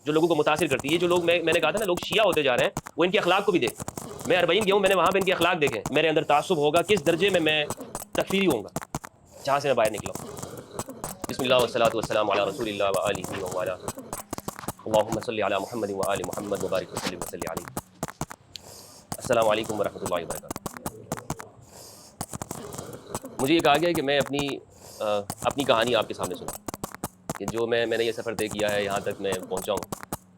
جو لوگوں کو متاثر کرتی ہے. یہ جو لوگ میں نے کہا تھا نا لوگ شیعہ ہوتے جا رہے ہیں, وہ ان کے اخلاق کو بھی دیکھ. میں اربعین گیا ہوں, میں نے وہاں پہ ان کے اخلاق دیکھے. میرے اندر تعصب ہوگا کس درجے میں تکفیری ہوں گا جہاں سے میں باہر نکلا ہوں. بسم اللہ والصلاۃ والسلام علی رسول اللہ وآلہ وعلی اللہم صلی علی محمد وآل محمد وبارک وسلم وصلی علیہ. السلام علیکم ورحمۃ اللہ وبرکاتہ. مجھے یہ کہا گیا ہے کہ میں اپنی کہانی آپ کے سامنے سناؤں, کہ جو میں نے یہ سفر طے کیا ہے, یہاں تک میں پہنچا ہوں,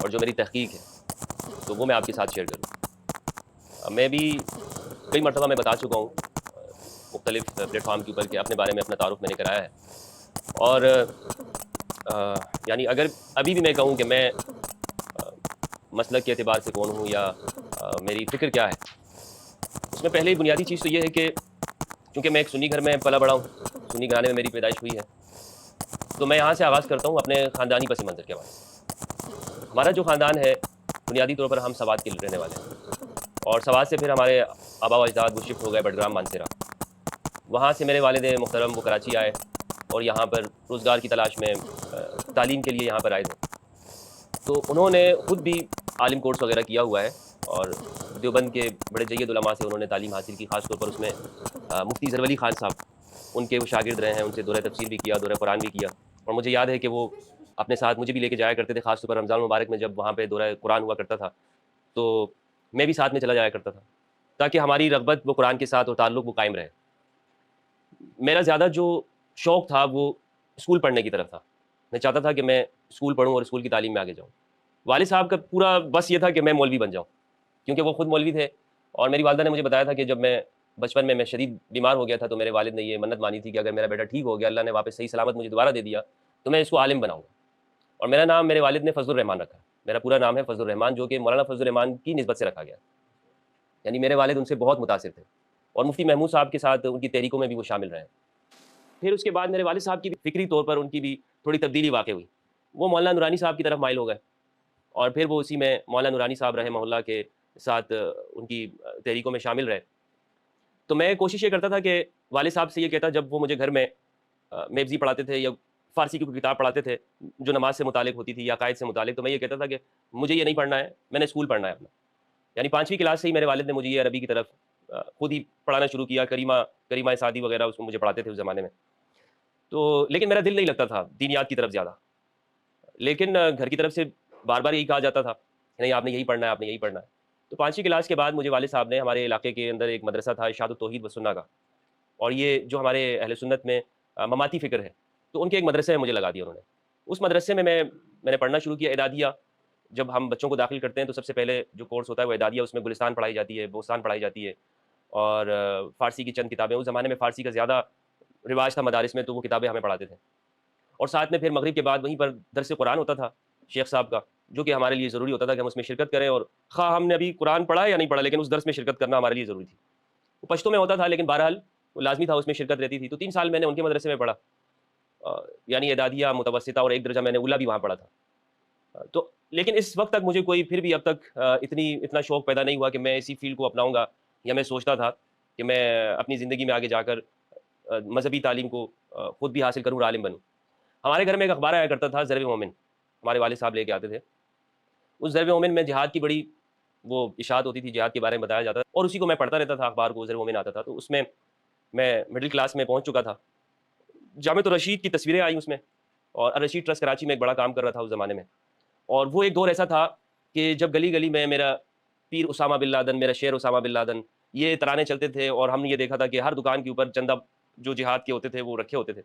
اور جو میری تحقیق ہے تو وہ میں آپ کے ساتھ شیئر کروں. میں بھی کئی مرتبہ میں بتا چکا ہوں مختلف پلیٹ فارم کے اوپر کہ اپنے بارے میں اپنا تعارف میں نے کرایا ہے. اور یعنی اگر ابھی بھی میں کہوں کہ میں مسلک کے اعتبار سے کون ہوں یا میری فکر کیا ہے, اس میں پہلے ہی بنیادی چیز تو یہ ہے کہ چونکہ میں ایک سنی گھر میں پلا بڑا ہوں, سنی گھرانے میں میری پیدائش ہوئی ہے, تو میں یہاں سے آغاز کرتا ہوں اپنے خاندانی پس منظر کے حوالے سے. ہمارا جو خاندان ہے بنیادی طور پر ہم سوات کے رہنے والے ہیں, اور سوات سے پھر ہمارے آبا و اجداد وہ شفٹ ہو گئے بڈگرام مانسیرا. وہاں سے میرے والد محترم وہ کراچی آئے اور یہاں پر روزگار کی تلاش میں تعلیم کے لیے یہاں پر آئے تھے. تو انہوں نے خود بھی عالم کورس وغیرہ کیا ہوا ہے, اور دیوبند کے بڑے جید علماء سے انہوں نے تعلیم حاصل کی. خاص طور پر اس میں مفتی ظفر علی خان صاحب, ان کے وہ شاگرد رہے ہیں, ان سے دورہ تفسیر بھی کیا, دورہ قرآن بھی کیا. اور مجھے یاد ہے کہ وہ اپنے ساتھ مجھے بھی لے کے جایا کرتے تھے, خاص طور پر رمضان مبارک میں جب وہاں پہ دورہ قرآن ہوا کرتا تھا تو میں بھی ساتھ میں چلا جایا کرتا تھا, تاکہ ہماری رغبت وہ قرآن کے ساتھ اور تعلق وہ قائم رہے. میرا زیادہ جو شوق تھا وہ اسکول پڑھنے کی طرف تھا. میں چاہتا تھا کہ میں اسکول پڑھوں اور اسکول کی تعلیم میں آگے جاؤں. والد صاحب کا پورا بس یہ تھا کہ میں مولوی بن جاؤں, کیونکہ وہ خود مولوی تھے. اور میری والدہ نے مجھے بتایا تھا کہ جب میں بچپن میں شدید بیمار ہو گیا تھا تو میرے والد نے یہ منت مانی تھی کہ اگر میرا بیٹا ٹھیک ہو گیا, اللہ نے واپس صحیح سلامت مجھے دوبارہ دے دیا, تو میں اس کو عالم بناؤں گا. اور میرا نام میرے والد نے فضل الرحمان رکھا. میرا پورا نام ہے فضل الرحمان, جو کہ مولانا فضل الرحمان کی نسبت سے رکھا گیا. یعنی میرے والد ان سے بہت متاثر تھے, اور مفتی محمود صاحب کے ساتھ ان کی تحریکوں میں بھی وہ شامل رہے. پھر اس کے بعد میرے والد صاحب کی بھی فکری طور پر ان کی بھی تھوڑی تبدیلی واقع ہوئی. وہ مولانا نورانی صاحب کی طرف مائل ہو گئے, اور پھر وہ اسی میں مولانا نورانی صاحب رحمہ اللہ کے ساتھ ان کی تحریکوں میں شامل رہے. تو میں کوشش یہ کرتا تھا کہ والد صاحب سے یہ کہتا, جب وہ مجھے گھر میں میبزی پڑھاتے تھے یا فارسی کی کوئی کتاب پڑھاتے تھے جو نماز سے متعلق ہوتی تھی یا عقائد سے متعلق, تو میں یہ کہتا تھا کہ مجھے یہ نہیں پڑھنا ہے, میں نے اسکول پڑھنا ہے اپنا. یعنی 5ویں کلاس سے ہی میرے والد نے مجھے یہ عربی کی طرف خود ہی پڑھانا شروع کیا. کریمہ سعدی وغیرہ اس کو مجھے پڑھاتے تھے اس زمانے میں. تو لیکن میرا دل نہیں لگتا تھا دینیات کی طرف زیادہ. لیکن گھر کی طرف سے بار بار یہی کہا جاتا تھا کہ نہیں آپ نے یہی پڑھنا ہے, آپ نے یہی پڑھنا ہے. تو 5ویں کلاس کے بعد مجھے والد صاحب نے, ہمارے علاقے کے اندر ایک مدرسہ تھا ارشاد التوحید والسنہ کا, اور یہ جو ہمارے اہل سنت میں مماتی فکر ہے, تو ان کے ایک مدرسے میں مجھے لگا دیا انہوں نے. اس مدرسے میں میں نے پڑھنا شروع کیا اعدادیہ. جب ہم بچوں کو داخل کرتے ہیں تو سب سے پہلے جو کورس ہوتا ہے وہ اعدادیہ, اس میں گلستان پڑھائی جاتی ہے, بوستان پڑھائی جاتی ہے, اور فارسی کی چند کتابیں. اس زمانے میں فارسی کا زیادہ رواج تھا مدارس میں, تو وہ کتابیں ہمیں پڑھاتے تھے. اور ساتھ میں پھر مغرب کے بعد وہیں پر درس قرآن ہوتا تھا شیخ صاحب کا, جو کہ ہمارے لیے ضروری ہوتا تھا کہ ہم اس میں شرکت کریں, اور خواہ ہم نے ابھی قرآن پڑھا یا نہیں پڑھا, لیکن اس درس میں شرکت کرنا ہمارے لیے ضروری تھی. وہ پشتو میں ہوتا تھا لیکن بہرحال وہ لازمی تھا, اس میں شرکت رہتی تھی. تو 3 سال میں نے ان کے مدرسے میں پڑھا, یعنی اعدادیہ, متوسطہ, اور ایک درجہ میں نے اولیٰ بھی وہاں پڑھا تھا. تو لیکن اس وقت تک مجھے کوئی پھر بھی اب تک اتنا شوق پیدا نہیں ہوا کہ میں اسی فیلڈ کو اپناؤں گا, یا میں سوچتا تھا کہ میں اپنی زندگی میں آگے جا کر مذہبی تعلیم کو خود بھی حاصل کروں اور عالم بنوں. ہمارے گھر میں ایک اخبار آیا کرتا تھا ضرب مومن, ہمارے والد صاحب لے کے آتے تھے. اس ضرب مومن میں جہاد کی بڑی وہ اشاعت ہوتی تھی, جہاد کے بارے میں بتایا جاتا تھا, اور اسی کو میں پڑھتا رہتا تھا اخبار کو. ضرب مومن آتا تھا تو اس میں مڈل کلاس میں پہنچ چکا تھا. جامع الرشید کی تصویریں آئیں اس میں, اور الرشید ٹرسٹ کراچی میں ایک بڑا کام کر رہا تھا اس زمانے میں. اور وہ ایک دور ایسا تھا کہ جب گلی گلی میں میرا پیر اسامہ بن لادن, میرا شعر اسامہ بن لادن, یہ ترانے چلتے تھے, اور ہم نے یہ دیکھا تھا کہ ہر دکان کے اوپر چندہ جو جہاد کے ہوتے تھے وہ رکھے ہوتے تھے.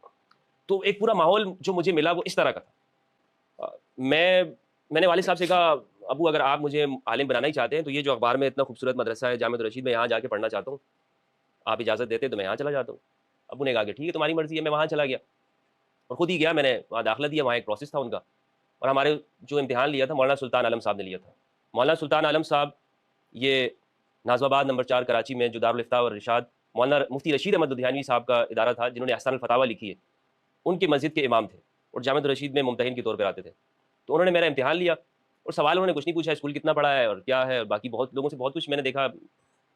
تو ایک پورا ماحول جو مجھے ملا وہ اس طرح کا تھا. میں نے والد صاحب سے کہا, ابو اگر آپ مجھے عالم بنانا ہی چاہتے ہیں تو یہ جو اخبار میں اتنا خوبصورت مدرسہ ہے جامع الرشید, میں یہاں جا کے پڑھنا چاہتا ہوں, آپ اجازت دیتے تو میں یہاں چلا جاتا ہوں. ابو نے کہا کہ ٹھیک ہے تمہاری مرضی ہے. میں وہاں چلا گیا اور خود ہی گیا, میں نے وہاں داخلہ دیا. وہاں ایک پروسیس تھا ان کا, اور ہمارے جو امتحان لیا تھا مولانا سلطان عالم صاحب نے لیا تھا. مولانا سلطان عالم صاحب یہ نازم آباد نمبر 4 کراچی میں جو دارالفتاء اور ارشاد مولانا مفتی رشید احمد لدھیانوی صاحب کا ادارہ تھا, جنہوں نے احسان الفتاوی لکھی ہے, ان کی مسجد کے امام تھے, اور جامع الرشید میں ممتحن کے طور پر آتے تھے. تو انہوں نے میرا امتحان لیا, اور سوال انہوں نے کچھ نہیں پوچھا, اسکول کتنا پڑھا ہے اور کیا ہے, اور باقی بہت لوگوں سے بہت کچھ میں نے دیکھا,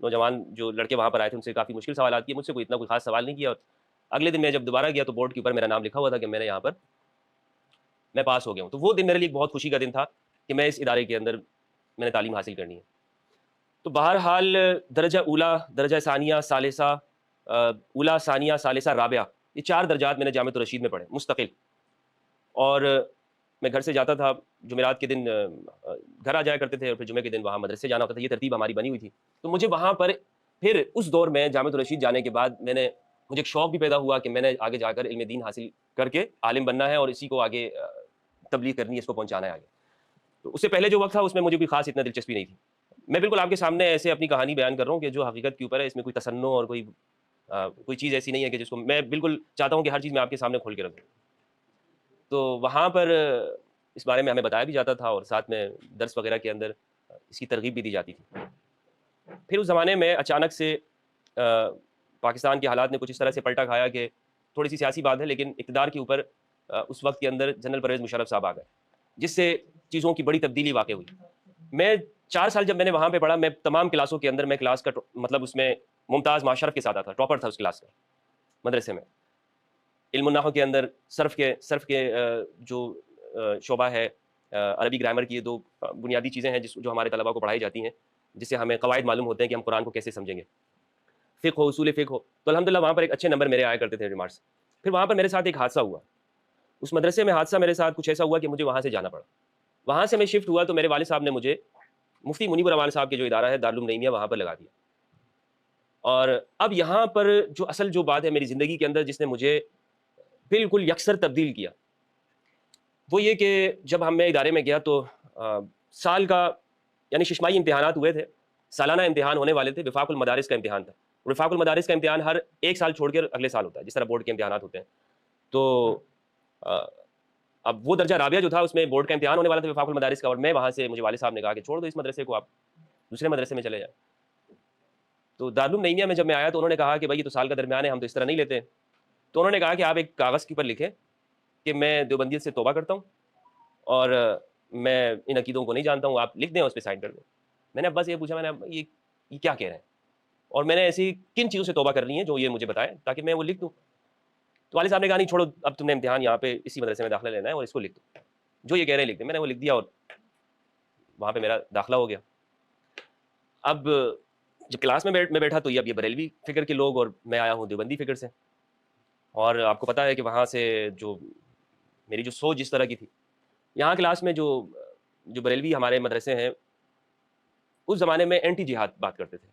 نوجوان جو لڑکے وہاں پر آئے تھے ان سے کافی مشکل سوالات کیے, مجھ سے کوئی اتنا کوئی خاص سوال نہیں کیا. اور اگلے دن میں جب دوبارہ گیا تو بورڈ کے اوپر میرا نام لکھا ہوا تھا کہ میں نے یہاں پر میں پاس ہو گیا ہوں. تو وہ دن میرے لیے بہت خوشی کا دن تھا کہ میں اس ادارے کے اندر میں نے تعلیم حاصل کرنی ہے. تو بہرحال درجہ اولا، درجہ ثانیہ، ثالثہ، اولا، ثانیہ، ثالثہ، رابعہ، یہ 4 درجات میں نے جامعۃ الرشید میں پڑھے مستقل. اور میں گھر سے جاتا تھا، جمعرات کے دن گھر آ جایا کرتے تھے، اور پھر جمعے کے دن وہاں مدرسے جانا ہوتا تھا. یہ ترتیب ہماری بنی ہوئی تھی. تو مجھے وہاں پر پھر اس دور میں جامعۃ الرشید جانے کے بعد مجھے ایک شوق بھی پیدا ہوا کہ میں نے آگے جا کر علم دین حاصل کر کے عالم بننا ہے، اور اسی کو آگے تبلیغ کرنی ہے، اس کو پہنچانا ہے آگے. تو اس سے پہلے جو وقت تھا اس میں مجھے بھی خاص اتنا دلچسپی نہیں تھی. میں بالکل آپ کے سامنے ایسے اپنی کہانی بیان کر رہا ہوں کہ جو حقیقت کے اوپر ہے، اس میں کوئی تصنع اور کوئی چیز ایسی نہیں ہے کہ جس کو میں بالکل چاہتا ہوں کہ ہر چیز میں آپ کے سامنے کھول کے رکھوں. تو وہاں پر اس بارے میں ہمیں بتایا بھی جاتا تھا، اور ساتھ میں درس وغیرہ کے اندر اس کی ترغیب بھی دی جاتی تھی. پھر اس زمانے میں اچانک سے پاکستان کے حالات نے کچھ اس طرح سے پلٹا کھایا کہ تھوڑی سی سیاسی بات ہے، لیکن اقتدار کے اوپر اس وقت کے اندر جنرل پرویز مشرف صاحب آ گئے، جس سے چیزوں کی بڑی تبدیلی واقع ہوئی. میں 4 سال جب میں نے وہاں پہ پڑھا، میں تمام کلاسوں کے اندر میں کلاس کا مطلب اس میں ممتاز ماشرف کے ساتھ آتا، ٹاپر تھا اس کلاس کا مدرسے میں. علم النحو کے اندر صرف کے جو شعبہ ہے، عربی گرامر کی، یہ 2 بنیادی چیزیں ہیں جو ہمارے طلباء کو پڑھائی جاتی ہیں، جس سے ہمیں قواعد معلوم ہوتے ہیں کہ ہم قرآن کو کیسے سمجھیں گے. فقہ ہو، اصول فقہ ہو. تو الحمدللہ وہاں پر ایک اچھے نمبر میرے آیا کرتے تھے ریمارکس. پھر وہاں پر میرے ساتھ ایک حادثہ ہوا. اس مدرسے میں حادثہ میرے ساتھ کچھ ایسا ہوا کہ مجھے وہاں سے جانا پڑا. وہاں سے میں شفٹ ہوا تو میرے والد صاحب نے مجھے مفتی منیب الرحمان صاحب کے جو ادارہ ہے دارالعلوم نعیمیہ، وہاں پر لگا دیا. اور اب یہاں پر جو اصل جو بات ہے میری زندگی کے اندر جس نے مجھے بالکل یکسر تبدیل کیا، وہ یہ کہ جب میں ادارے میں گیا تو سال کا یعنی ششماہی امتحانات ہوئے تھے، سالانہ امتحان ہونے والے تھے. وفاق المدارس کا امتحان تھا. وفاق المدارس کا امتحان ہر 1 سال چھوڑ کے اگلے سال ہوتا ہے، جس طرح بورڈ کے امتحانات ہوتے ہیں. تو اب وہ درجہ رابعہ جو تھا اس میں بورڈ کا امتحان ہونے والا تھا وفاق المدارس کا، اور میں وہاں سے مجھے والد صاحب نے کہا کہ چھوڑ دو اس مدرسے کو، آپ دوسرے مدرسے میں چلے جائیں. تو دارالعلوم نعیمیہ میں جب میں آیا تو انہوں نے کہا کہ بھائی یہ تو سال کا درمیان ہے، ہم تو اس طرح نہیں لیتے. تو انہوں نے کہا کہ آپ ایک کاغذ کے اوپر لکھیں کہ میں دیوبندیت سے توبہ کرتا ہوں اور میں ان عقیدوں کو نہیں جانتا ہوں، آپ لکھ دیں، اس پہ سائن کر دیں. میں نے ابا سے یہ پوچھا، میں نے یہ کیا کہہ رہے ہیں، اور میں نے ایسی کن چیزوں سے توبہ کرنی ہے جو یہ مجھے بتائیں تاکہ میں وہ لکھ دوں. تو والد صاحب نے کہا نہیں چھوڑو، اب تم نے امتحان یہاں پہ اسی مدرسے میں داخلہ لینا ہے اور اس کو لکھ دو، جو یہ کہہ رہے ہیں لکھ دیں. میں نے وہ لکھ دیا اور وہاں پہ میرا داخلہ ہو گیا. اب جب کلاس میں بیٹھا تو اب یہ بریلوی فکر کے لوگ، اور میں آیا ہوں دیوبندی فکر سے. اور آپ کو پتہ ہے کہ وہاں سے جو میری جو سوچ جس طرح کی تھی، یہاں کلاس میں جو بریلوی ہمارے مدرسے ہیں اس زمانے میں اینٹی جہاد بات کرتے تھے،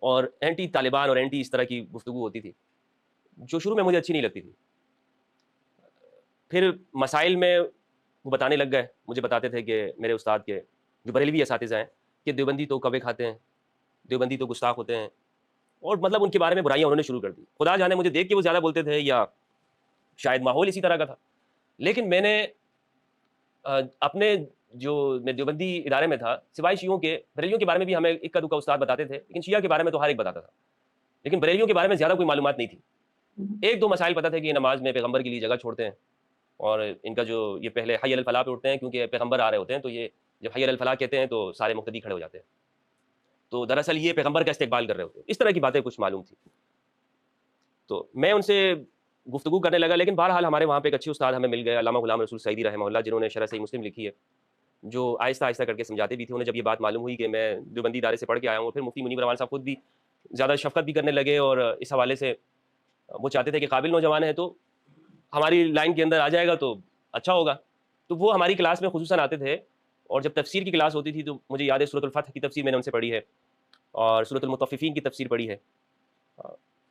اور اینٹی طالبان اور اینٹی اس طرح کی گفتگو ہوتی تھی جو شروع میں مجھے اچھی نہیں لگتی تھی. پھر مسائل میں وہ بتانے لگ گئے، مجھے بتاتے تھے کہ میرے استاد کے جو بریلوی اساتذہ ہیں کہ دیوبندی تو کوے کھاتے ہیں، دیوبندی تو گستاخ ہوتے ہیں، اور مطلب ان کے بارے میں برائیاں انہوں نے شروع کر دی. خدا جانے مجھے دیکھ کے وہ زیادہ بولتے تھے یا شاید ماحول اسی طرح کا تھا. لیکن میں نے اپنے جو میں دیوبندی ادارے میں تھا، سوائے شیعوں کے، بریلیوں کے بارے میں بھی ہمیں اکا دکا استاد بتاتے تھے، لیکن شیعہ کے بارے میں تو ہر ایک بتاتا تھا، لیکن بریلیوں کے بارے میں زیادہ کوئی معلومات نہیں تھی. 1-2 مسائل پتہ تھے کہ یہ نماز میں پیغمبر کے لیے جگہ چھوڑتے ہیں، اور ان کا جو یہ پہلے حی علی الفلاح پہ اٹھتے ہیں کیونکہ پیغمبر آ رہے ہوتے ہیں، تو یہ جب حی علی الفلاح کہتے ہیں تو سارے مقتدی کھڑے ہو جاتے ہیں، تو دراصل یہ پیغمبر کا استقبال کر رہے ہوتے ہیں. اس طرح کی باتیں کچھ معلوم تھی. تو میں ان سے گفتگو کرنے لگا. لیکن بہرحال ہمارے وہاں پہ ایک اچھے استاد ہمیں مل گئے، علامہ غلام رسول سعیدی رحمہ اللہ، جنہوں نے شرح صحیح مسلم لکھی ہے، جو آہستہ آہستہ کر کے سمجھاتے بھی تھے. انہیں جب یہ بات معلوم ہوئی کہ میں دیوبندی ادارے سے پڑھ کے آیا ہوں، پھر مفتی منیب الرحمان صاحب خود بھی زیادہ شفقت بھی کرنے لگے، اور اس حوالے سے وہ چاہتے تھے کہ قابل نوجوان ہے تو ہماری لائن کے اندر آ جائے گا تو اچھا ہوگا. تو وہ ہماری کلاس میں خصوصاً آتے تھے، اور جب تفسیر کی کلاس ہوتی تھی تو مجھے یاد ہے سورۃ الفتح کی تفسیر میں نے ان سے پڑھی ہے، اور سورۃ المطففین کی تفسیر پڑھی ہے.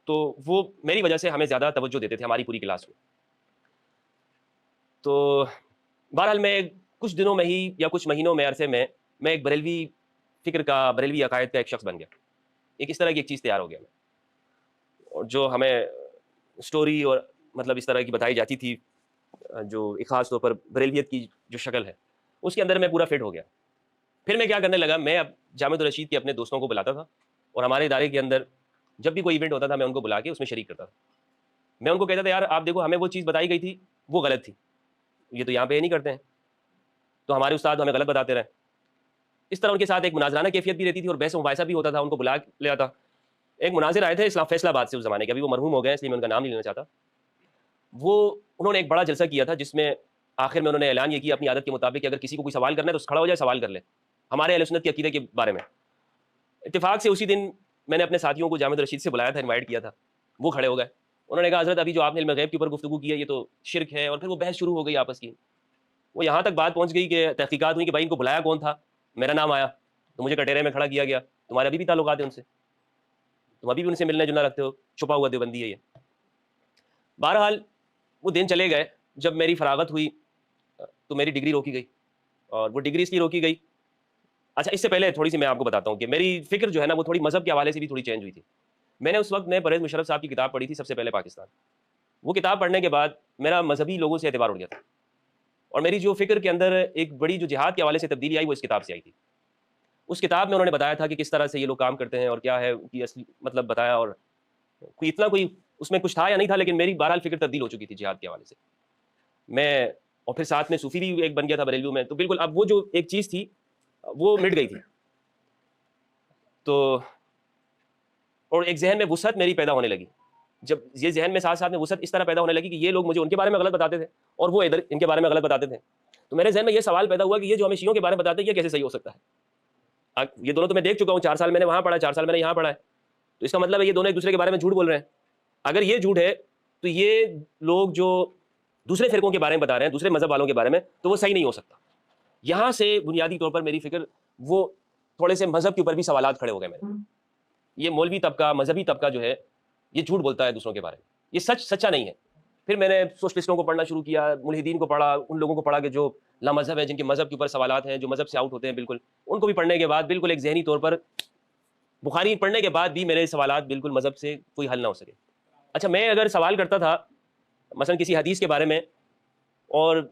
تو وہ میری وجہ سے ہمیں زیادہ توجہ دیتے تھے ہماری پوری کلاس میں. تو بہرحال میں کچھ دنوں میں ہی یا کچھ مہینوں میں عرصے میں ایک بریلوی فکر کا، بریلوی عقائد کا ایک شخص بن گیا. ایک اس طرح کی ایک چیز تیار ہو گیا میں، اور جو ہمیں سٹوری اور مطلب اس طرح کی بتائی جاتی تھی، جو ایک خاص طور پر بریلویت کی جو شکل ہے اس کے اندر میں پورا فٹ ہو گیا. پھر میں کیا کرنے لگا، میں اب جامعۃ الرشید کے اپنے دوستوں کو بلاتا تھا، اور ہمارے ادارے کے اندر جب بھی کوئی ایونٹ ہوتا تھا میں ان کو بلا کے اس میں شریک کرتا تھا. میں ان کو کہتا تھا یار آپ دیکھو ہمیں وہ چیز بتائی گئی تھی وہ غلط تھی، یہ تو یہاں پہ نہیں کرتے ہیں، تو ہمارے استاد ہمیں غلط بتاتے رہے. اس طرح ان کے ساتھ ایک مناظرانہ کیفیت بھی رہتی تھی، اور بحث و مباحثہ بھی ہوتا تھا. ان کو بلا لے آتا. ایک مناظر آئے تھے اسلام فیصلہ آباد سے اس زمانے کے، ابھی وہ مرحوم ہو گئے اس لیے میں ان کا نام نہیں لینا چاہتا. انہوں نے ایک بڑا جلسہ کیا تھا جس میں آخر میں انہوں نے اعلان یہ کیا اپنی عادت کے مطابق کہ اگر کسی کو کوئی سوال کرنا ہے تو کھڑا ہو جائے، سوال کر لے ہمارے اہل سنت کے عقیدے کے بارے میں۔ اتفاق سے اسی دن میں نے اپنے ساتھیوں کو جامع رشید سے بلایا تھا، انوائٹ کیا تھا، وہ کھڑے ہو گئے۔ انہوں نے کہا حضرت ابھی جو آپ نے علم غیب کے اوپر گفتگو کی ہے یہ تو شرک ہے، اور پھر وہ بحث شروع ہو گئی آپس کی۔ وہ یہاں تک بات پہنچ گئی کہ تحقیقات ہوئی کہ بھائی ان کو بلایا کون تھا، میرا نام آیا تو مجھے کٹہرے میں کھڑا کیا گیا، تمہارے ابھی بھی تعلقات ہیں ان سے، تم ابھی بھی ان سے ملنے جلنا رکھتے ہو، چھپا ہوا دیوبندی ہے یہ۔ بہرحال وہ دن چلے گئے، جب میری فراغت ہوئی تو میری ڈگری روکی گئی، اور وہ ڈگری اس لیے روکی گئی، اچھا اس سے پہلے تھوڑی سی میں آپ کو بتاتا ہوں کہ میری فکر جو ہے نا وہ تھوڑی مذہب کے حوالے سے بھی تھوڑی چینج ہوئی تھی۔ میں نے اس وقت پرویز مشرف صاحب کی کتاب پڑھی تھی سب سے پہلے پاکستان، وہ کتاب پڑھنے کے بعد میرا مذہبی لوگوں سے اعتبار اٹھ گیا تھا، اور میری جو فکر کے اندر ایک بڑی جو جہاد کے حوالے سے تبدیلی آئی وہ اس کتاب سے آئی تھی۔ اس کتاب میں انہوں نے بتایا تھا کہ کس طرح سے یہ لوگ کام کرتے ہیں اور کیا ہے ان کی اصلی مطلب بتایا، اور کوئی اتنا کوئی اس میں کچھ تھا یا نہیں تھا، لیکن میری بہرحال فکر تبدیل ہو چکی تھی جہاد کے حوالے سے میں، اور پھر ساتھ میں صوفی بھی ایک بن گیا تھا بریلویوں میں، تو بالکل اب وہ جو ایک چیز تھی وہ مٹ گئی تھی، تو اور ایک ذہن میں وسعت میری پیدا ہونے لگی۔ جب یہ ذہن میں ساتھ ساتھ میں وسعت اس طرح پیدا ہونے لگی کہ یہ لوگ مجھے ان کے بارے میں غلط بتاتے تھے اور وہ ادھر ان کے بارے میں غلط بتاتے تھے، تو میرے ذہن میں یہ سوال پیدا ہوا کہ یہ جو ہمیں شیعوں کے بارے میں بتاتے ہیں یہ کیسے صحیح ہو سکتا ہے؟ یہ دونوں تو میں دیکھ چکا ہوں، 4 سال میں نے وہاں پڑھا، 4 سال میں نے یہاں پڑھا ہے، تو اس کا مطلب ہے یہ دونوں ایک دوسرے کے بارے میں جھوٹ بول رہے ہیں۔ اگر یہ جھوٹ ہے تو یہ لوگ جو دوسرے فرقوں کے بارے میں بتا رہے ہیں، دوسرے مذہب والوں کے بارے میں، تو وہ صحیح نہیں ہو سکتا۔ یہاں سے بنیادی طور پر میری فکر وہ تھوڑے سے مذہب کے اوپر بھی سوالات کھڑے ہو گئے میرے۔ یہ مولوی طبقہ، مذہبی طبقہ جو ہے یہ جھوٹ بولتا ہے دوسروں کے بارے میں، یہ سچا نہیں ہے۔ پھر میں نے سوشلسٹوں کو پڑھنا شروع کیا، ملحدین کو پڑھا، ان لوگوں کو پڑھا کہ جو لامذہب ہیں، جن کے مذہب کے اوپر سوالات ہیں، جو مذہب سے آؤٹ ہوتے ہیں بالکل، ان کو بھی پڑھنے کے بعد بالکل ایک ذہنی طور پر بخاری پڑھنے کے بعد بھی میرے سوالات بالکل مذہب سے کوئی حل نہ ہو سکے۔ اچھا میں اگر سوال کرتا تھا مثلا کسی حدیث کے بارے میں، اور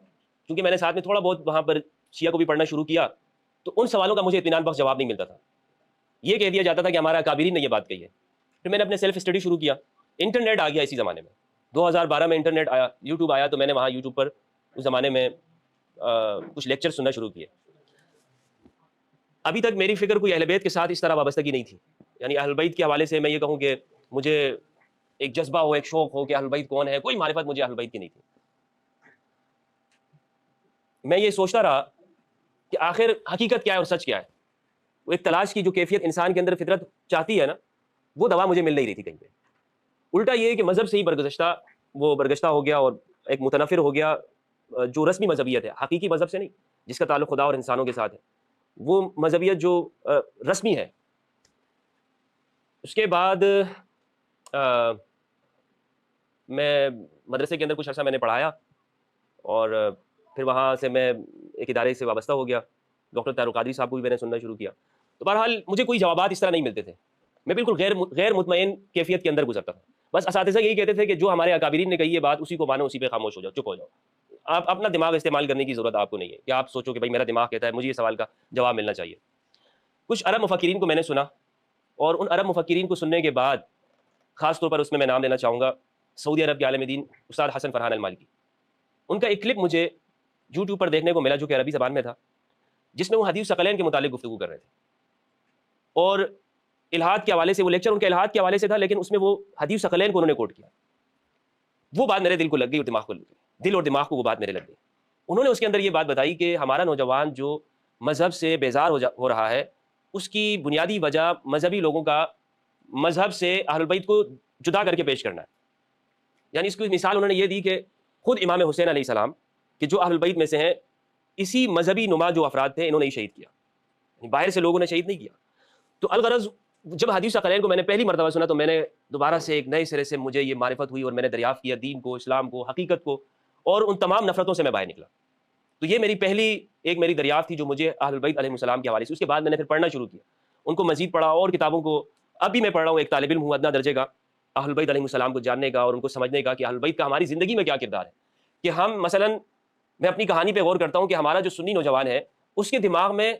چونکہ میں نے ساتھ میں تھوڑا بہت وہاں پر شیعہ کو بھی پڑھنا شروع کیا، تو ان سوالوں کا مجھے اطمینان بخش جواب نہیں ملتا تھا۔ یہ کہہ دیا جاتا تھا کہ ہمارا اکابرین نے یہ بات کہی ہے۔ پھر میں نے اپنے سیلف اسٹڈی شروع کیا، انٹرنیٹ آ گیا اسی زمانے میں، 2012 میں انٹرنیٹ آیا، یوٹیوب آیا، تو میں نے وہاں یوٹیوب پر اس زمانے میں کچھ لیکچر سننا شروع کیے۔ ابھی تک میری فکر کوئی اہل بیت کے ساتھ اس طرح وابستگی نہیں تھی، یعنی اہل بیت کے حوالے سے میں یہ کہوں کہ مجھے ایک جذبہ ہو، ایک شوق ہو کہ اہل بیت کون ہے، کوئی معرفت مجھے اہل بیت کی نہیں تھی۔ میں یہ سوچتا رہا کہ آخر حقیقت کیا ہے اور سچ کیا ہے۔ وہ ایک تلاش کی جو کیفیت انسان کے اندر فطرت چاہتی ہے نا، وہ دوا مجھے مل نہیں رہی تھی کہیں پہ۔ الٹا یہ کہ مذہب سے ہی برگشتہ ہو گیا اور ایک متنفر ہو گیا، جو رسمی مذہبیت ہے، حقیقی مذہب سے نہیں جس کا تعلق خدا اور انسانوں کے ساتھ ہے، وہ مذہبیت جو رسمی ہے۔ اس کے بعد میں مدرسے کے اندر کچھ عرصہ میں نے پڑھایا، اور پھر وہاں سے میں ایک ادارے سے وابستہ ہو گیا، ڈاکٹر طاہر القادری صاحب کو بھی میں نے سننا شروع کیا۔ تو بہرحال مجھے کوئی جوابات اس طرح نہیں ملتے تھے، میں بالکل غیر مطمئن کیفیت کے اندر گزرتا تھا۔ بس اساتذہ یہی کہتے تھے کہ جو ہمارے اکابرین نے کہی ہے بات اسی کو مانو، اسی پہ خاموش ہو جاؤ، چپ ہو جاؤ، آپ اپنا دماغ استعمال کرنے کی ضرورت آپ کو نہیں ہے کہ آپ سوچو کہ بھائی میرا دماغ کہتا ہے مجھے یہ سوال کا جواب ملنا چاہیے۔ کچھ عرب مفکرین کو میں نے سنا، اور ان عرب مفکرین کو سننے کے بعد خاص طور پر اس میں نام لینا چاہوں گا سعودی عرب کے عالم دین استاد حسن فرحان المالکی۔ ان کا ایک کلپ مجھے یوٹیوب پر دیکھنے کو ملا جو کہ عربی زبان میں تھا، جس میں وہ حدیث ثقلین کے متعلق گفتگو کر رہے تھے، اور الہاد کے حوالے سے وہ لیکچر ان کے الہاد کے حوالے سے تھا، لیکن اس میں وہ حدیث ثقلین کو انہوں نے کوٹ کیا۔ وہ بات میرے دل کو لگ گئی اور دماغ کو لگ گئی، دل اور دماغ کو وہ بات میرے لگ گئی۔ انہوں نے اس کے اندر یہ بات بتائی کہ ہمارا نوجوان جو مذہب سے بیزار ہو رہا ہے، اس کی بنیادی وجہ مذہبی لوگوں کا مذہب سے اہل بیت کو جدا کر کے پیش کرنا ہے۔ یعنی اس کی مثال انہوں نے یہ دی کہ خود امام حسین علیہ السلام کہ جو اہل بیت میں سے ہیں، اسی مذہبی نما جو افراد تھے انہوں نے ہی شہید کیا، یعنی باہر سے لوگوں نے شہید نہیں کیا۔ تو الغرض جب حدیث ثقلین کو میں نے پہلی مرتبہ سنا تو میں نے دوبارہ سے ایک نئے سرے سے مجھے یہ معرفت ہوئی، اور میں نے دریافت کیا دین کو، اسلام کو، حقیقت کو، اور ان تمام نفرتوں سے میں باہر نکلا۔ تو یہ میری پہلی میری دریافت تھی جو مجھے اہل بیت علیہ السلام کے حوالے سے۔ اس کے بعد میں نے پھر پڑھنا شروع کیا، ان کو مزید پڑھا، اور کتابوں کو اب بھی میں پڑھ رہا ہوں، ایک طالب علم ہوں ادنا درجے کا، اہل بیت علیہ السلام کو جاننے کا اور ان کو سمجھنے کا کہ اہل بیت کا ہماری زندگی میں کیا کردار ہے۔ کہ ہم مثلا میں اپنی کہانی پہ غور کرتا ہوں کہ ہمارا جو سنی نوجوان ہے، اس کے دماغ میں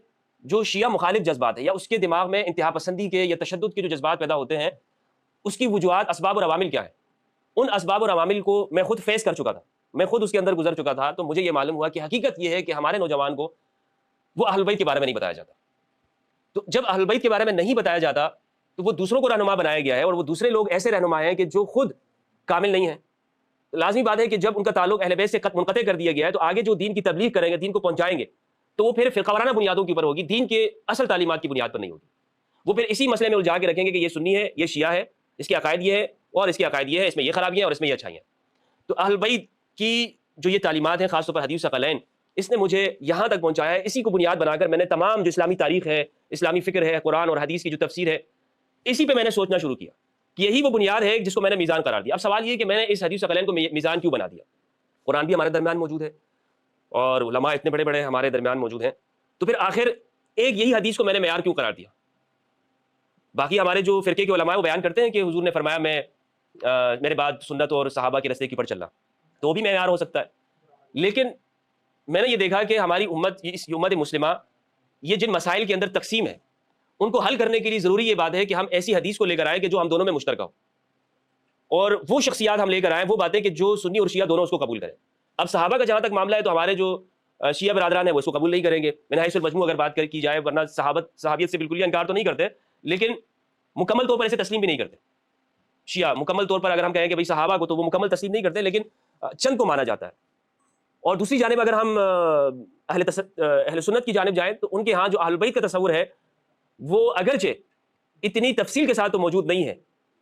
جو شیعہ مخالف جذبات ہے، یا اس کے دماغ میں انتہا پسندی کے یا تشدد کے جو جذبات پیدا ہوتے ہیں، اس کی وجوہات، اسباب اور عوامل کیا ہیں؟ ان اسباب اور عوامل کو میں خود فیس کر چکا تھا، میں خود اس کے اندر گزر چکا تھا، تو مجھے یہ معلوم ہوا کہ حقیقت یہ ہے کہ ہمارے نوجوان کو وہ اہل بیت کے بارے میں نہیں بتایا جاتا۔ تو جب اہل بیت کے بارے میں نہیں بتایا جاتا تو وہ دوسروں کو رہنما بنایا گیا ہے، اور وہ دوسرے لوگ ایسے رہنما ہیں کہ جو خود کامل نہیں ہیں، لازمی بات ہے کہ جب ان کا تعلق اہل بیت سے منقطع کر دیا گیا ہے تو آگے جو دین کی تبلیغ کریں گے، دین کو پہنچائیں گے، تو وہ پھر فرقہ وارانہ بنیادوں کے اوپر ہوگی، دین کے اصل تعلیمات کی بنیاد پر نہیں ہوگی. وہ پھر اسی مسئلے میں الجھا کے رکھیں گے کہ یہ سنی ہے، یہ شیعہ ہے، اس کے عقائد یہ ہے اور اس کے عقائد یہ ہے، اس میں یہ خرابیاں ہیں اور اس میں یہ اچھائیاں ہیں. تو اہل بیت کی جو یہ تعلیمات ہیں، خاص طور پر حدیث ثقلین، اس نے مجھے یہاں تک پہنچایا ہے. اسی کو بنیاد بنا کر میں نے تمام جو اسلامی تاریخ ہے، اسلامی فکر ہے، قرآن اور حدیث کی جو تفسیر ہے، اسی پہ میں نے سوچنا شروع کیا کہ یہی وہ بنیاد ہے جس کو میں نے میزان قرار دیا. اب سوال یہ کہ میں نے اس حدیث ثقلین کو میزان کیوں بنا دیا؟ قرآن بھی ہمارے درمیان موجود ہے اور علماء اتنے بڑے بڑے ہمارے درمیان موجود ہیں، تو پھر آخر ایک یہی حدیث کو میں نے معیار کیوں قرار دیا؟ باقی ہمارے جو فرقے کے علماء وہ بیان کرتے ہیں کہ حضور نے فرمایا میں میرے بعد سنت اور صحابہ کے راستے کی پر چلنا، تو وہ بھی معیار ہو سکتا ہے. لیکن میں نے یہ دیکھا کہ ہماری امت، اس امت مسلمہ، یہ جن مسائل کے اندر تقسیم ہے ان کو حل کرنے کے لیے ضروری یہ بات ہے کہ ہم ایسی حدیث کو لے کر آئیں کہ جو ہم دونوں میں مشترکہ ہو، اور وہ شخصیات ہم لے کر آئیں، وہ باتیں کہ جو سنی اور شیعہ دونوں اس کو قبول کریں. اب صحابہ کا جہاں تک معاملہ ہے تو ہمارے جو شیعہ برادران ہیں وہ اس کو قبول نہیں کریں گے من حیث المجموع اگر بات کی جائے، ورنہ صحابیت سے بالکل ہی انکار تو نہیں کرتے، لیکن مکمل طور پر اسے تسلیم بھی نہیں کرتے. شیعہ مکمل طور پر اگر ہم کہیں کہ بھائی صحابہ کو، تو وہ مکمل تسلیم نہیں کرتے، لیکن چند کو مانا جاتا ہے. اور دوسری جانب اگر ہم اہل سنت کی جانب جائیں تو ان کے ہاں جو اہل بیت کا تصور ہے وہ اگرچہ اتنی تفصیل کے ساتھ تو موجود نہیں ہے،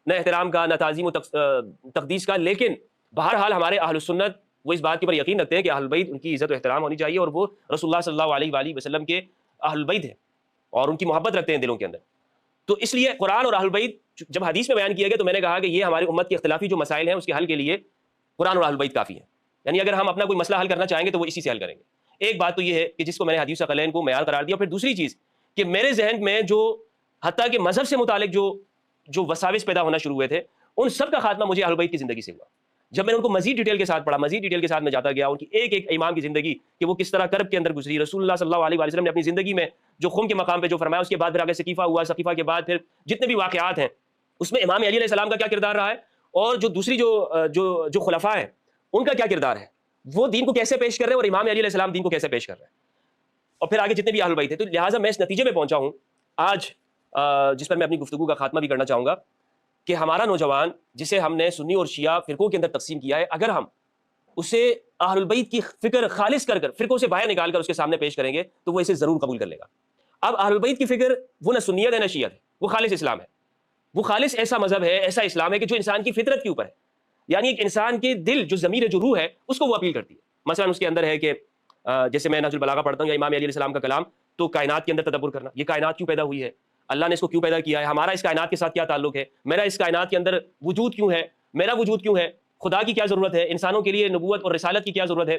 نہ احترام کا، نہ تعظیم و تقدیس کا، لیکن بہرحال ہمارے اہل سنت وہ اس بات کے پر یقین رکھتے ہیں کہ اہل بیت ان کی عزت و احترام ہونی چاہیے، اور وہ رسول اللہ صلی اللہ علیہ وآلہ وسلم کے اہل بیت ہیں اور ان کی محبت رکھتے ہیں دلوں کے اندر. تو اس لیے قرآن اور اہل بیت جب حدیث میں بیان کیا گیا تو میں نے کہا کہ یہ ہماری امت کے اختلافی جو مسائل ہیں اس کے حل کے لیے قرآن اور اہل بیت کافی ہیں. یعنی اگر ہم اپنا کوئی مسئلہ حل کرنا چاہیں گے تو وہ اسی سے حل کریں گے. ایک بات تو یہ ہے کہ جس کو میں نے حدیث ثقلین کو معیار قرار دیا. پھر دوسری چیز کہ میرے ذہن میں جو حتیٰ کہ مذہب سے متعلق جو وساوس پیدا ہونا شروع ہوئے تھے، ان سب کا خاتمہ مجھے اہل بیت کی زندگی سے ہوا. جب میں نے ان کو مزید ڈیٹیل کے ساتھ پڑھا، مزید ڈیٹیل کے ساتھ میں جاتا گیا ان کی ایک ایک امام کی زندگی کہ وہ کس طرح کرب کے اندر گزری. رسول اللہ صلی اللہ علیہ وسلم نے اپنی زندگی میں جو خم کے مقام پہ جو فرمایا، اس کے بعد پھر آگے سقیفہ ہوا، سقیفہ کے بعد پھر جتنے بھی واقعات ہیں اس میں امام علی علیہ السلام کا کیا کردار رہا ہے، اور جو دوسری جو خلفاء ہیں ان کا کیا کردار ہے، وہ دین کو کیسے پیش کر رہے ہیں، اور امام علی علیہ السلام دین کو کیسے پیش کر رہے ہیں، اور پھر آگے جتنے بھی اہل بیت تھے. تو لہٰذا میں اس نتیجے پہ پہنچا ہوں آج، جس پر میں اپنی گفتگو کا خاتمہ بھی کرنا چاہوں گا، کہ ہمارا نوجوان جسے ہم نے سنی اور شیعہ فرقوں کے اندر تقسیم کیا ہے، اگر ہم اسے اہل بیت کی فکر خالص کر فرقوں سے باہر نکال کر اس کے سامنے پیش کریں گے تو وہ اسے ضرور قبول کر لے گا. اب اہل بیت کی فکر وہ نہ سنیت ہے نہ شیعت ہے، وہ خالص اسلام ہے، وہ خالص ایسا مذہب ہے، ایسا اسلام ہے کہ جو انسان کی فطرت کے اوپر ہے. یعنی ایک انسان کے دل، جو ضمیر ہے، جو روح ہے، اس کو وہ اپیل کرتی ہے. مثلا اس کے اندر ہے کہ جیسے میں نہج البلاغہ پڑھتا ہوں یا امام علی علیہ السلام کا کلام، تو کائنات کے اندر تدبر کرنا، یہ کائنات کیوں پیدا ہوئی ہے، اللہ نے اس کو کیوں پیدا کیا ہے، ہمارا اس کائنات کے ساتھ کیا تعلق ہے، میرا اس کائنات کے اندر وجود کیوں ہے، میرا وجود کیوں ہے، خدا کی کیا ضرورت ہے، انسانوں کے لیے نبوت اور رسالت کی کیا ضرورت ہے،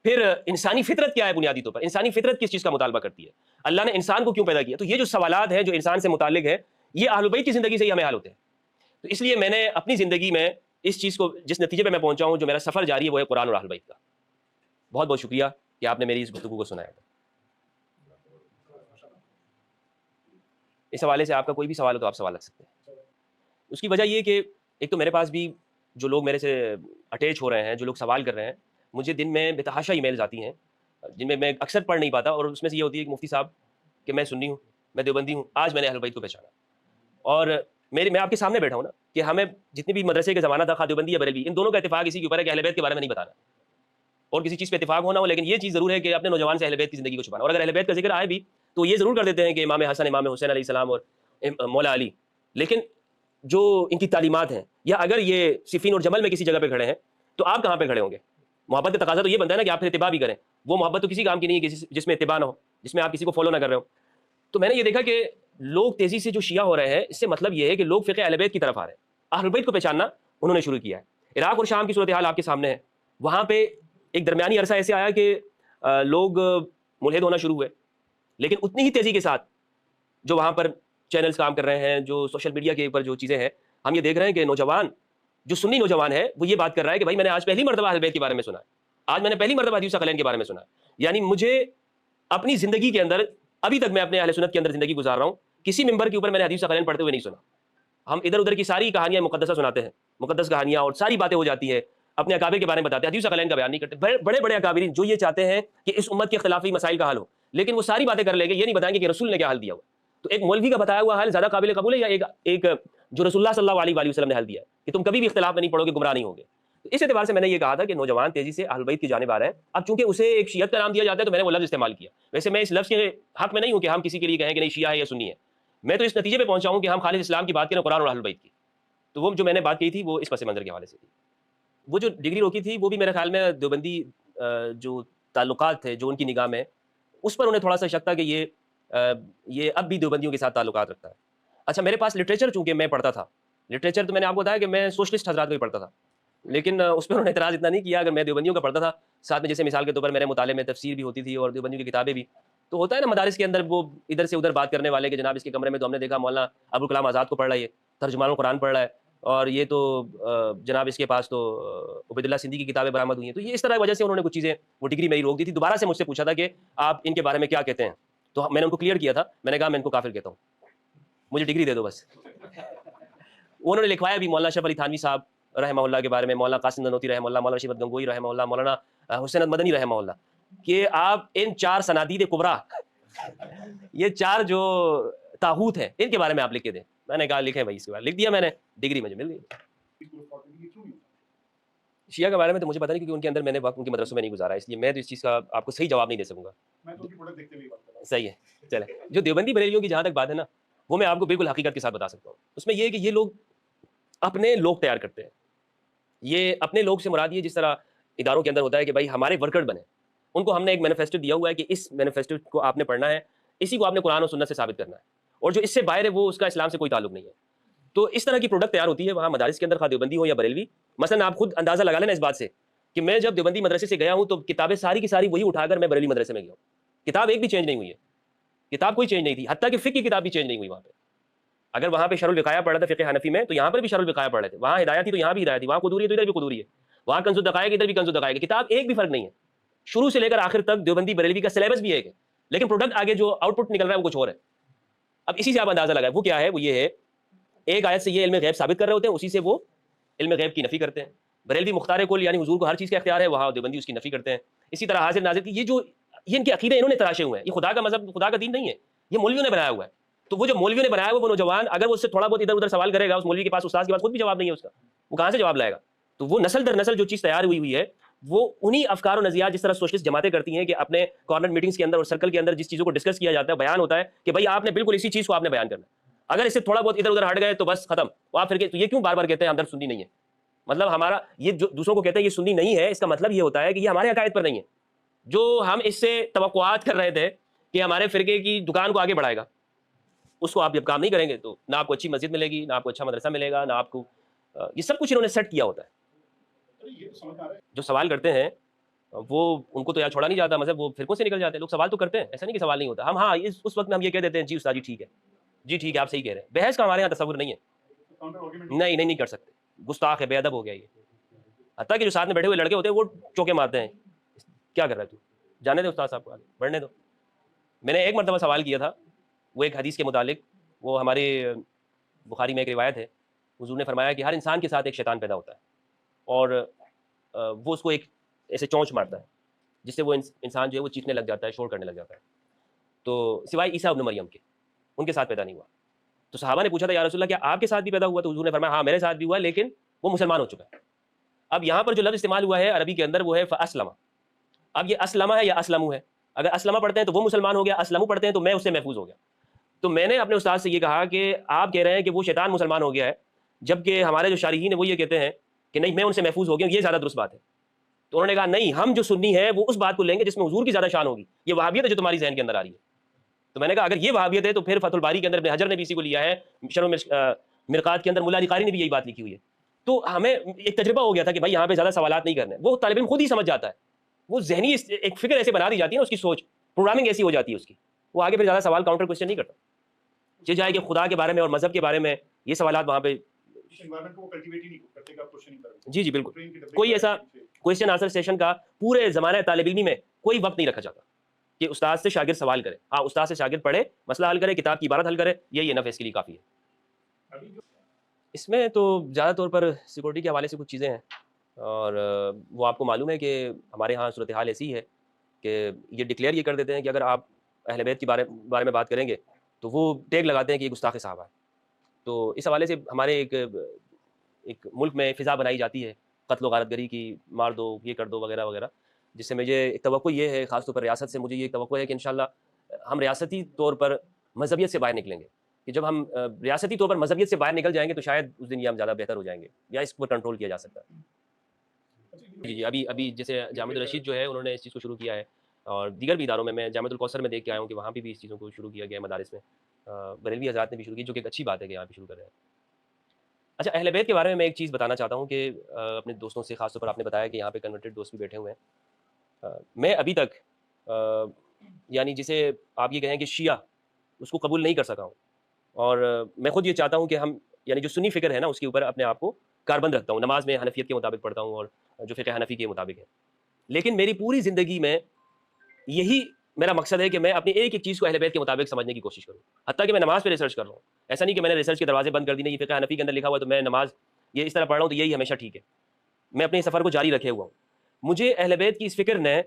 پھر انسانی فطرت کیا ہے، بنیادی طور پر انسانی فطرت کس چیز کا مطالبہ کرتی ہے، اللہ نے انسان کو کیوں پیدا کیا. تو یہ جو سوالات ہیں جو انسان سے متعلق ہے، یہ اہل بیت کی زندگی سے ہی ہمیں حل ہوتے ہیں. تو اس لیے میں نے اپنی زندگی میں اس چیز کو، جس نتیجے پہ میں پہنچا ہوں، جو میرا سفر جاری ہے، وہ ہے قرآن اور اہل بیت کا. بہت بہت شکریہ کہ آپ نے میری اس گفتگو کو سنا ہے. اس حوالے سے آپ کا کوئی بھی سوال ہو تو آپ سوال رکھ سکتے ہیں. اس کی وجہ یہ کہ ایک تو میرے پاس بھی جو لوگ میرے سے اٹیچ ہو رہے ہیں، جو لوگ سوال کر رہے ہیں، مجھے دن میں بتحاشا ای میلز آتی ہیں جن میں میں اکثر پڑھ نہیں پاتا، اور اس میں سے یہ ہوتی ہے کہ مفتی صاحب کہ میں سنی ہوں، میں دیوبندی ہوں، آج میں نے اہل بیت کو پہچانا. اور میں آپ کے سامنے بیٹھا ہوں نا، کہ ہمیں جتنی بھی مدرسے کے زمانہ تھا، خواہ دیوبندی یا بریلوی، ان دونوں کا اتفاق اسی کے اوپر ہے کہ اہل بیت کے بارے میں نہیں بتانا، اور کسی چیز پہ اتفاق ہونا ہو، لیکن یہ چیز ضرور ہے کہ اپنے نوجوان سے اہل بیت کی زندگی کو چھپانا. اور اگر اہل بیت کا ذکر آئے بھی تو یہ ضرور کر دیتے ہیں کہ امام حسن، امام حسین علیہ السلام اور مولا علی، لیکن جو ان کی تعلیمات ہیں، یا اگر یہ صفین اور جمل میں کسی جگہ پہ کھڑے ہیں تو آپ کہاں پہ کھڑے ہوں گے؟ محبت کا تقاضا تو یہ بنتا ہے نا کہ آپ پھر اتباع بھی کریں. وہ محبت تو کسی کام کی نہیں ہے جس میں اتباع نہ ہو، جس میں آپ کسی کو فالو نہ کر رہے ہو. تو میں نے یہ دیکھا کہ لوگ تیزی سے جو شیعہ ہو رہے ہیں، اس سے مطلب یہ ہے کہ لوگ فقہ اہل بیت کی طرف آ رہے ہیں، اہل بیت کو پہچاننا انہوں نے شروع کیا ہے. عراق اور شام کی صورتحال آپ کے سامنے ہے. وہاں پہ ایک درمیانی عرصہ ایسے آیا کہ لوگ ملحد ہونا شروع ہوئے، لیکن اتنی ہی تیزی کے ساتھ جو وہاں پر چینلز کام کر رہے ہیں، جو سوشل میڈیا کے اوپر جو چیزیں ہیں، ہم یہ دیکھ رہے ہیں کہ نوجوان، جو سنی نوجوان ہے، وہ یہ بات کر رہا ہے کہ بھائی میں نے آج پہلی مرتبہ اہل بیت کے بارے میں سنا ہے، آج میں نے پہلی مرتبہ حدیث ثقلین کے بارے میں سنا ہے. یعنی مجھے اپنی زندگی کے اندر، ابھی تک میں اپنے اہل سنت کے اندر زندگی گزار رہا ہوں، کسی ممبر کے اوپر میں نے حدیث ثقلین پڑھتے ہوئے نہیں سنا. ہم ادھر ادھر کی ساری کہانیاں مقدسہ سناتے ہیں، مقدس کہانیاں، اور ساری باتیں ہو جاتی ہیں، اپنے اکابر کے بارے میں بتاتے ہیں، حدیث ثقلین کا بیان نہیں کرتے. بڑے بڑے اکابرین جو یہ چاہتے ہیں کہ اس امت کے اختلافی مسائل کا حل ہو، لیکن وہ ساری باتیں کر لیں گے، یہ نہیں بتائیں گے کہ رسول نے کیا حل دیا ہوا. تو ایک مولوی کا بتایا ہوا حل زیادہ قابل قبول ہے، یا ایک جو رسول اللہ صلی اللہ علیہ وآلہ وسلم نے حل دیا ہے کہ تم کبھی بھی اختلاف میں نہیں پڑو گے، گمراہ نہیں ہوگے. اس اعتبار سے میں نے یہ کہا تھا کہ نوجوان تیزی سے اہل بیت کی جانب آ رہے ہیں. اب چونکہ اسے ایک شیعت کا نام دیا جاتا ہے تو میں نے وہ لفظ استعمال کیا. ویسے میں اس لفظ کے حق میں نہیں ہوں کہ ہم کسی کے لیے کہیں کہ نہیں شیعہ ہے یا سنی ہے. میں تو اس نتیجے پہ پہنچا ہوں کہ ہم خالص اسلام کی بات کریں قرآن اور اہل بیت کی. تو وہ جو میں نے بات کی تھی وہ اس پس منظر کے حوالے سے تھی. وہ جو ڈگری روکی تھی وہ بھی میرے خیال میں دیوبندی جو تعلقات تھے جو ان کی نگاہ میں اس پر انہیں تھوڑا سا شک تھا کہ یہ اب بھی دیوبندیوں کے ساتھ تعلقات رکھتا ہے. اچھا میرے پاس لٹریچر چونکہ میں پڑھتا تھا, لٹریچر تو میں نے آپ کو بتایا کہ میں سوشلسٹ حضرات کو ہی پڑھتا تھا, لیکن اس پر انہوں نے اعتراض اتنا نہیں کیا. اگر میں دیوبندیوں کا پڑھتا تھا ساتھ میں جیسے مثال کے طور پر میرے مطالعے میں تفسیر بھی ہوتی تھی اور دیوبندیوں کی کتابیں بھی, تو ہوتا ہے نا مدارس کے اندر وہ ادھر سے ادھر بات کرنے والے کہ جناب اس کے کمرے میں تو ہم نے دیکھا مولانا ابوالکلام آزاد کو پڑھ رہا ہے, یہ ترجمان القرآن پڑھ رہا ہے, اور یہ تو جناب اس کے پاس تو عبید اللہ سندھی کی کتابیں برآمد ہوئی ہیں. تو یہ اس طرح کی وجہ سے انہوں نے کچھ چیزیں وہ ڈگری میری روک دی تھی. دوبارہ سے مجھ سے پوچھا تھا کہ آپ ان کے بارے میں کیا کہتے ہیں, تو میں نے ان کو کلیئر کیا تھا. میں نے کہا میں ان کو کافر کہتا ہوں, مجھے ڈگری دے دو بس. انہوں نے لکھوایا بھی مولانا اشرف علی تھانوی صاحب رحمہ اللہ کے بارے میں, مولانا قاسم نانوتوی رحمہ اللہ, مولانا رشید گنگوئی رحمہ اللہ, مولانا حسین مدنی رحمہ اللہ, کہ آپ ان 4 سنادید کبریٰ, یہ 4 جو طاغوت ہیں ان کے بارے میں آپ لکھ کے دیں. میں نے کہا لکھیں بھائی, اس کے بعد لکھ دیا میں نے, ڈگری مجھے مل گئی. شیعہ کے بارے میں تو مجھے پتہ نہیں کیونکہ ان کے اندر میں نے وقت ان کے مدرسوں میں نہیں گزارا, اس لیے میں تو اس چیز کا آپ کو صحیح جواب نہیں دے سکوں گا. صحیح ہے, چلے. جو دیوبندی بریلیوں کی جہاں تک بات ہے نا, وہ میں آپ کو بالکل حقیقت کے ساتھ بتا سکتا ہوں. اس میں یہ ہے کہ یہ لوگ اپنے لوگ تیار کرتے ہیں. یہ اپنے لوگ سے مراد یہ جس طرح اداروں کے اندر ہوتا ہے کہ بھائی ہمارے ورکر بنے, ان کو ہم نے ایک مینیفیسٹو دیا ہوا ہے کہ اس مینیفیسٹو کو آپ نے پڑھنا ہے, اسی کو آپ نے قرآن و سنت سے ثابت کرنا ہے, اور جو اس سے باہر ہے وہ اس کا اسلام سے کوئی تعلق نہیں ہے. تو اس طرح کی پروڈکٹ تیار ہوتی ہے وہاں مدارس کے اندر, خواہ دیوبندی ہو یا بریلوی. مثلا آپ خود اندازہ لگا لینا اس بات سے کہ میں جب دیوبندی مدرسے سے گیا ہوں تو کتابیں ساری کی ساری وہی اٹھا کر میں بریلوی مدرسے میں گیا ہوں. کتاب ایک بھی چینج نہیں ہوئی ہے, کتاب کوئی چینج نہیں تھی, حتیٰ کہ فقہ کی کتاب بھی چینج نہیں ہوئی وہاں پہ. اگر وہاں پہ شرح الوقایہ پڑھ رہا تھا فقہ حنفی میں, تو یہاں پر بھی شرح الوقایہ پڑھ رہے تھے. وہاں ہدایت تھی تو یہاں بھی ہدایت تھی, وہاں قدوری ہے تو ادھر بھی قدوری ہے, وہاں کنز الدقائق ادھر بھی کنز الدقائق. کتاب ایک بھی فرق نہیں ہے, شروع سے لے کر آخر تک دیوبندی بریلوی کا سلیبس بھی ایک ہے, لیکن پروڈکٹ آگے جو آؤٹ پٹ نکل رہا ہے وہ کچھ اور ہے. اب اسی سے آپ اندازہ لگائیں وہ کیا ہے. وہ یہ ہے, ایک آیت سے یہ علم غیب ثابت کر رہے ہوتے ہیں, اسی سے وہ علم غیب کی نفی کرتے ہیں. بریلوی مختار کل یعنی حضور کو ہر چیز کا اختیار ہے, وہاں دیوبندی اس کی نفی کرتے ہیں. اسی طرح حاضر ناظر کی یہ ان کے عقیدے انہوں نے تراشے ہوئے ہیں. یہ خدا کا مذہب, خدا کا دین نہیں ہے, یہ مولویوں نے بنایا ہوا ہے. تو وہ جو مولویوں نے بنایا ہوا, وہ نوجوان اگر وہ اس سے تھوڑا بہت ادھر ادھر سوال کرے گا, اس مولوی کے پاس استاد کے پاس خود بھی جواب نہیں ہے اس کا, وہ کہاں سے جواب لائے گا. تو وہ نسل در نسل جو چیز تیار ہوئی ہے وہ انہی افکار و نظریات جس طرح سوشلسٹ جماعتیں کرتی ہیں کہ اپنے کارنر میٹنگز کے اندر اور سرکل کے اندر جس چیزوں کو ڈسکس کیا جاتا ہے, بیان ہوتا ہے کہ بھائی آپ نے بالکل اسی چیز کو آپ نے بیان کرنا ہے. اگر اس سے تھوڑا بہت ادھر ادھر ہٹ گئے تو بس ختم. وہ آپ پھر یہ کیوں بار بار کہتے ہیں ہم درد سنی نہیں ہے. مطلب ہمارا یہ جو دوسروں کو کہتے ہیں یہ سنی نہیں ہے, اس کا مطلب یہ ہوتا ہے کہ یہ ہمارے عقائد پر نہیں ہے. جو ہم اس سے توقعات کر رہے تھے کہ ہمارے فرقے کی دکان کو آگے بڑھائے گا, اس کو آپ جب کام نہیں کریں گے تو نہ آپ کو اچھی مسجد ملے گی, نہ آپ کو اچھا مدرسہ ملے گا, نہ آپ کو یہ سب کچھ انہوں نے سیٹ کیا ہوتا ہے. جو سوال کرتے ہیں وہ ان کو تو یار چھوڑا نہیں جاتا مذہب, وہ فرقوں سے نکل جاتے ہیں. لوگ سوال تو کرتے ہیں, ایسا نہیں کہ سوال نہیں ہوتا. ہم ہاں اس وقت میں ہم یہ کہہ دیتے ہیں جی استاد جی ٹھیک ہے, جی ٹھیک ہے آپ صحیح کہہ رہے ہیں. بحث کا ہمارے یہاں تصور نہیں ہے, نہیں کر سکتے. گستاخ ہے, بے ادب ہو گیا یہ. حتیٰ کہ جو ساتھ میں بیٹھے ہوئے لڑکے ہوتے ہیں وہ چوکے مارتے ہیں, کیا کر رہا ہے تو, جانے دے استاد صاحب کو, بڑھنے دو. میں نے ایک مرتبہ سوال کیا تھا, وہ ایک حدیث کے متعلق, وہ ہمارے بخاری میں ایک روایت ہے, حضور نے فرمایا کہ ہر انسان کے ساتھ ایک شیطان پیدا ہوتا ہے, اور وہ اس کو ایک ایسے چونچ مارتا ہے جس سے وہ انسان جو ہے وہ چیخنے لگ جاتا ہے, شور کرنے لگ جاتا ہے. تو سوائے عیسیٰ ابن مریم کے, ان کے ساتھ پیدا نہیں ہوا. تو صحابہ نے پوچھا تھا یا رسول اللہ کیا آپ کے ساتھ بھی پیدا ہوا؟ تو حضور نے فرمایا ہاں میرے ساتھ بھی ہوا, لیکن وہ مسلمان ہو چکا ہے. اب یہاں پر جو لفظ استعمال ہوا ہے عربی کے اندر وہ ہے فاسلمہ. اب یہ اسلمہ ہے یا اسلمو ہے؟ اگر اسلمہ پڑھتے ہیں تو وہ مسلمان ہو گیا, اسلمو پڑھتے ہیں تو میں اس سے محفوظ ہو گیا. تو میں نے اپنے استاد سے یہ کہا کہ آپ کہہ رہے ہیں کہ وہ شیطان مسلمان ہو گیا ہے, جبکہ ہمارے جو شارحین ہیں وہ یہ کہتے ہیں کہ نہیں میں ان سے محفوظ ہو گیا ہوں, یہ زیادہ درست بات ہے. تو انہوں نے کہا نہیں, ہم جو سنی ہے وہ اس بات کو لیں گے جس میں حضور کی زیادہ شان ہوگی. یہ وہابیت ہے جو تمہاری ذہن کے اندر آ رہی ہے. تو میں نے کہا اگر یہ وہابیت ہے تو پھر فتح الباری کے اندر ابن حجر نے بھی اسی کو لیا ہے, شرح مرقات کے اندر ملا علی قاری نے بھی یہی بات لکھی ہوئی ہے. تو ہمیں ایک تجربہ ہو گیا تھا کہ بھائی یہاں پہ زیادہ سوالات نہیں کرنے. وہ طالب علم خود ہی سمجھ جاتا ہے, وہ ذہنی ایک فکر ایسے بنا دی جاتی ہے نا, اس کی سوچ پروگرامنگ ایسی ہو جاتی ہے اس کی, وہ آگے پھر زیادہ سوال کاؤنٹر کوشچن نہیں کرتا. چل جائے کہ خدا کے بارے میں اور مذہب کے بارے میں یہ سوالات وہاں پہ جی بالکل کوئی ایسا کوشچن آنسر سیشن کا پورے زمانہ طالب علمی میں کوئی وقت نہیں رکھا جاتا کہ استاد سے شاگرد سوال کرے. ہاں استاد سے شاگرد پڑھے, مسئلہ حل کرے, کتاب کی عبارت حل کرے, یہی انف اس کے لیے کافی ہے. اس میں تو زیادہ طور پر سیکورٹی کے حوالے سے کچھ چیزیں ہیں, اور وہ آپ کو معلوم ہے کہ ہمارے ہاں صورتحال ایسی ہے کہ یہ ڈکلیئر یہ کر دیتے ہیں کہ اگر آپ اہل بیت کے بارے میں بات کریں گے تو وہ ٹیگ لگاتے ہیں کہ یہ گستاخ صحابہ ہے. تو اس حوالے سے ہمارے ایک ملک میں فضا بنائی جاتی ہے قتل و غارت گری کی، مار دو، یہ کر دو وغیرہ وغیرہ، جس سے مجھے ایک توقع یہ ہے، خاص طور پر ریاست سے مجھے یہ توقع ہے کہ انشاءاللہ ہم ریاستی طور پر مذہبیت سے باہر نکلیں گے، کہ جب ہم ریاستی طور پر مذہبیت سے باہر نکل جائیں گے تو شاید اس دن یہ ہم زیادہ بہتر ہو جائیں گے، یا اس کو کنٹرول کیا جا سکتا ہے۔ جی ابھی جیسے جامعۃ الرشید جو ہے انہوں نے اس چیز کو شروع کیا ہے، اور دیگر بھی اداروں میں جامعۃ الکوثر میں دیکھ کے آیا ہوں کہ وہاں بھی اس چیزوں کو شروع کیا گیا ہے، مدارس میں بریلوی حضرات نے بھی شروع کی، جو کہ ایک اچھی بات ہے کہ یہاں بھی شروع کر رہے ہیں۔ اچھا، اہل بیت کے بارے میں ایک چیز بتانا چاہتا ہوں کہ اپنے دوستوں سے، خاص طور پر آپ نے بتایا کہ یہاں پہ کنورٹڈ دوست بھی بیٹھے ہوئے ہیں، میں ابھی تک یعنی جسے آپ یہ کہیں کہ شیعہ، اس کو قبول نہیں کر سکا ہوں، اور میں خود یہ چاہتا ہوں کہ ہم یعنی جو سنی فکر ہے نا اس کے اوپر اپنے آپ کو کاربند رکھتا ہوں، نماز میں حنفیت کے مطابق پڑھتا ہوں اور جو فقہ حنفی کے مطابق ہے، لیکن میری پوری زندگی میں یہی میرا مقصد ہے کہ میں اپنی ایک ایک چیز کو اہل بیت کے مطابق سمجھنے کی کوشش کروں، حتیٰ کہ میں نماز پہ ریسرچ کر رہا ہوں، ایسا نہیں کہ میں نے ریسرچ کے دروازے بند کر دی، نہیں یہ فقہ حنفی کے اندر لکھا ہوا ہے تو میں نماز یہ اس طرح پڑھ رہا ہوں تو یہی ہمیشہ ٹھیک ہے، میں اپنے سفر کو جاری رکھے ہوا ہوں۔ مجھے اہل بیت کی اس فکر نے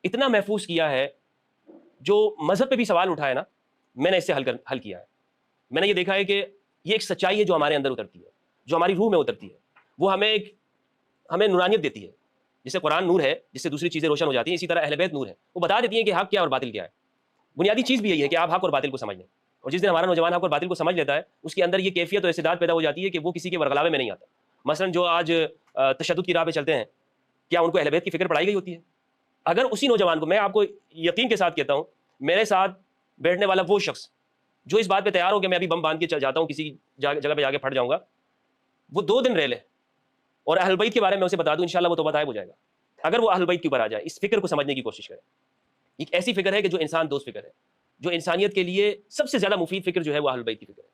اتنا محفوظ کیا ہے، جو مذہب پہ بھی سوال اٹھائے نا میں نے اس سے حل کیا ہے۔ میں نے یہ دیکھا ہے کہ یہ ایک سچائی ہے جو ہمارے اندر اترتی ہے، جو ہماری روح میں اترتی ہے، وہ ہمیں نورانیت دیتی ہے، جسے قرآن نور ہے، جس سے دوسری چیزیں روشن ہو جاتی ہیں، اسی طرح اہل بیت نور ہے، وہ بتا دیتی ہیں کہ حق کیا اور باطل کیا ہے۔ بنیادی چیز بھی یہی ہے کہ آپ حق اور باطل کو سمجھ لیں، اور جس دن ہمارا نوجوان حق اور باطل کو سمجھ لیتا ہے، اس کے اندر یہ کیفیت اور استعداد پیدا ہو جاتی ہے کہ وہ کسی کے ورغلاوے میں نہیں آتا۔ مثلا جو آج تشدد کی راہ پہ چلتے ہیں، کیا ان کو اہل بیت کی فکر پڑھائی گئی ہوتی ہے؟ اگر اسی نوجوان کو، میں آپ کو یقین کے ساتھ کہتا ہوں، میرے ساتھ بیٹھنے والا وہ شخص جو اس بات پہ تیار ہو کہ میں ابھی بم باندھ کے چل جاتا ہوں، کسی جگہ پہ جا کے پھٹ جاؤں گا، وہ 2 دن رہ لے اور اہل بیت کے بارے میں اسے بتا دوں، انشاءاللہ وہ توبہ طائب ہو جائے گا، اگر وہ اہل بیت کے اوپر آ جائے، اس فکر کو سمجھنے کی کوشش کرے۔ ایک ایسی فکر ہے کہ جو انسان دوست فکر ہے، جو انسانیت کے لیے سب سے زیادہ مفید فکر جو ہے وہ اہل بیت کی فکر ہے۔